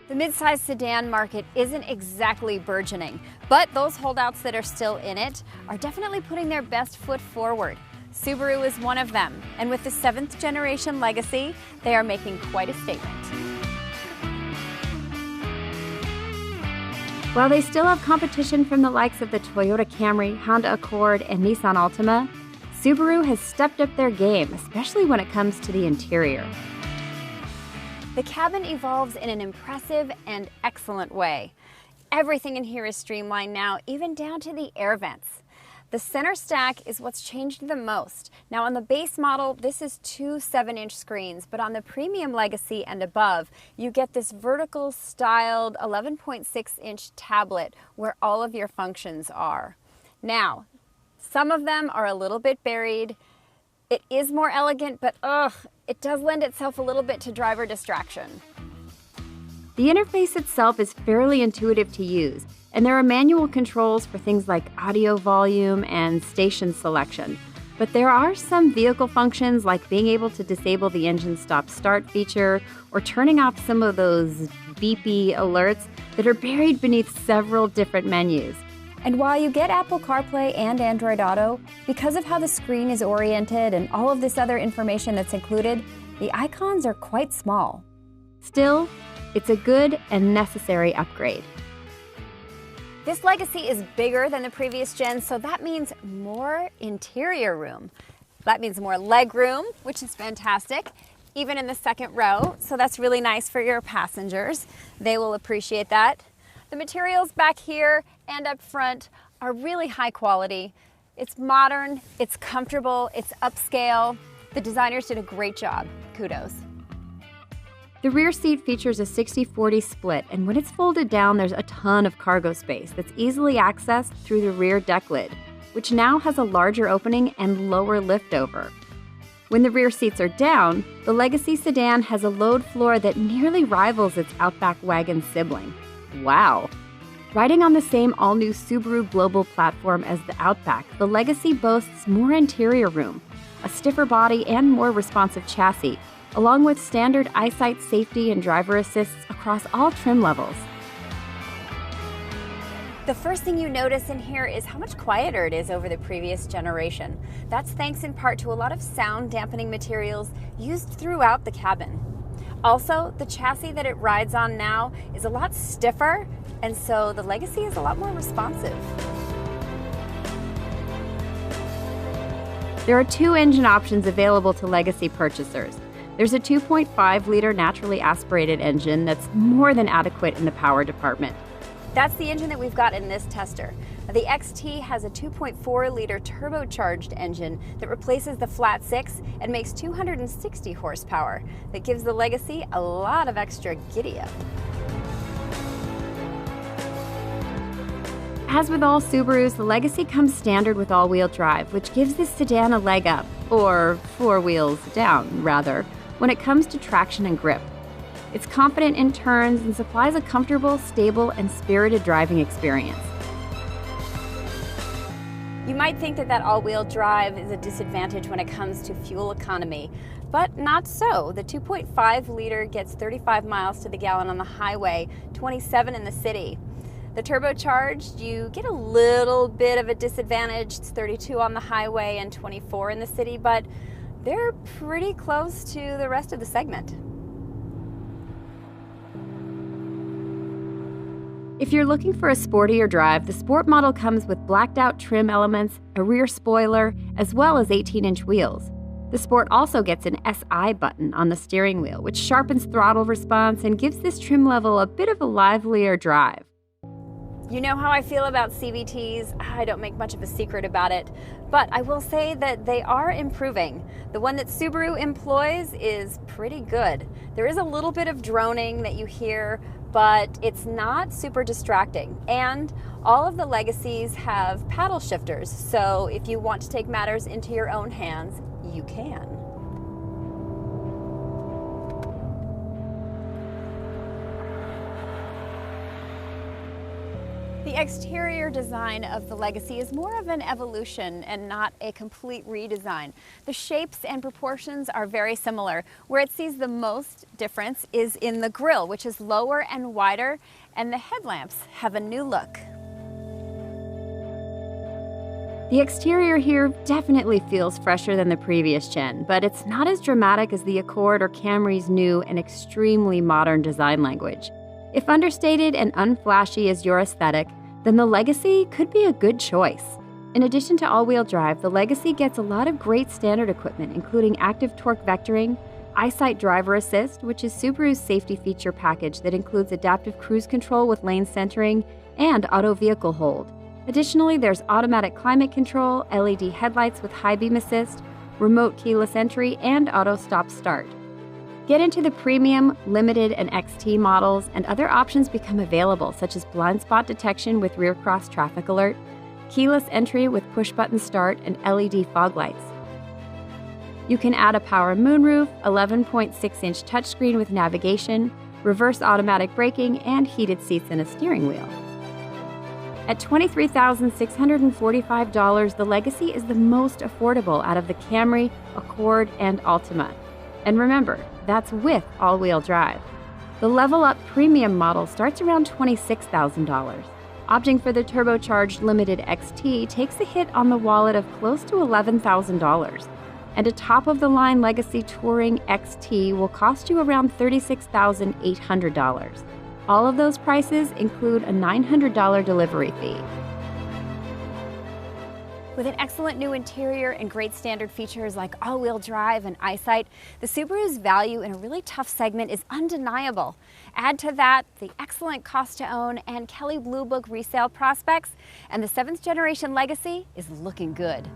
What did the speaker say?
The midsize sedan market isn't exactly burgeoning, but those holdouts that are still in it are definitely putting their best foot forward. Subaru is one of them, and with the 7th generation Legacy, they are making quite a statement. While they still have competition from the likes of the Toyota Camry, Honda Accord, and Nissan Altima, Subaru has stepped up their game, especially when it comes to the interior. The cabin evolves in an impressive and excellent way. Everything in here is streamlined now, even down to the air vents. The center stack is what's changed the most. Now on the base model, this is two 7-inch screens, but on the premium Legacy and above, you get this vertical styled 11.6-inch tablet where all of your functions are. Now, some of them are a little bit buried. It is more elegant, but it does lend itself a little bit to driver distraction. The interface itself is fairly intuitive to use, and there are manual controls for things like audio volume and station selection. But there are some vehicle functions like being able to disable the engine stop-start feature or turning off some of those beepy alerts that are buried beneath several different menus. And while you get Apple CarPlay and Android Auto, because of how the screen is oriented and all of this other information that's included, the icons are quite small. Still, it's a good and necessary upgrade. This Legacy is bigger than the previous gen, so that means more interior room. That means more leg room, which is fantastic, even in the second row, so that's really nice for your passengers. They will appreciate that. The materials back here and up front are really high quality. It's modern, it's comfortable, it's upscale. The designers did a great job. Kudos. The rear seat features a 60-40 split, and when it's folded down, there's a ton of cargo space that's easily accessed through the rear deck lid, which now has a larger opening and lower liftover. When the rear seats are down, the Legacy sedan has a load floor that nearly rivals its Outback wagon sibling. Wow! Riding on the same all-new Subaru Global platform as the Outback, the Legacy boasts more interior room, a stiffer body, and more responsive chassis, along with standard eyesight safety and driver assists across all trim levels. The first thing you notice in here is how much quieter it is over the previous generation. That's thanks in part to a lot of sound dampening materials used throughout the cabin. Also, the chassis that it rides on now is a lot stiffer, and so the Legacy is a lot more responsive. There are two engine options available to Legacy purchasers. There's a 2.5-liter naturally aspirated engine that's more than adequate in the power department. That's the engine that we've got in this tester. The XT has a 2.4-liter turbocharged engine that replaces the flat 6 and makes 260 horsepower. That gives the Legacy a lot of extra giddy-up. As with all Subarus, the Legacy comes standard with all-wheel drive, which gives this sedan a leg up, or 4 wheels down, rather, when it comes to traction and grip. It's confident in turns and supplies a comfortable, stable, and spirited driving experience. You might think that all-wheel drive is a disadvantage when it comes to fuel economy, but not so. The 2.5-liter gets 35 miles to the gallon on the highway, 27 in the city. The turbocharged, you get a little bit of a disadvantage. It's 32 on the highway and 24 in the city, but they're pretty close to the rest of the segment. If you're looking for a sportier drive, the Sport model comes with blacked-out trim elements, a rear spoiler, as well as 18-inch wheels. The Sport also gets an SI button on the steering wheel, which sharpens throttle response and gives this trim level a bit of a livelier drive. You know how I feel about CVTs. I don't make much of a secret about it, but I will say that they are improving. The one that Subaru employs is pretty good. There is a little bit of droning that you hear, but it's not super distracting. And all of the Legacies have paddle shifters, so if you want to take matters into your own hands, you can. The The exterior design of the Legacy is more of an evolution and not a complete redesign. The shapes and proportions are very similar. Where it sees the most difference is in the grille, which is lower and wider, and the headlamps have a new look. The exterior here definitely feels fresher than the previous gen, but it's not as dramatic as the Accord or Camry's new and extremely modern design language. If understated and unflashy is your aesthetic, then the Legacy could be a good choice. In addition to all-wheel drive, the Legacy gets a lot of great standard equipment, including active torque vectoring, EyeSight Driver Assist, which is Subaru's safety feature package that includes adaptive cruise control with lane centering and auto vehicle hold. Additionally, there's automatic climate control, LED headlights with high beam assist, remote keyless entry, and auto stop start. Get into the premium, limited, and XT models, and other options become available, such as blind spot detection with rear cross traffic alert, keyless entry with push-button start, and LED fog lights. You can add a power moonroof, 11.6-inch touchscreen with navigation, reverse automatic braking, and heated seats and a steering wheel. At $23,645, the Legacy is the most affordable out of the Camry, Accord, and Altima. And remember, that's with all-wheel drive. The Level Up Premium model starts around $26,000. Opting for the turbocharged Limited XT takes a hit on the wallet of close to $11,000. And a top-of-the-line Legacy Touring XT will cost you around $36,800. All of those prices include a $900 delivery fee. With an excellent new interior and great standard features like all-wheel drive and EyeSight, the Subaru's value in a really tough segment is undeniable. Add to that the excellent cost to own and Kelley Blue Book resale prospects, and the 7th generation Legacy is looking good.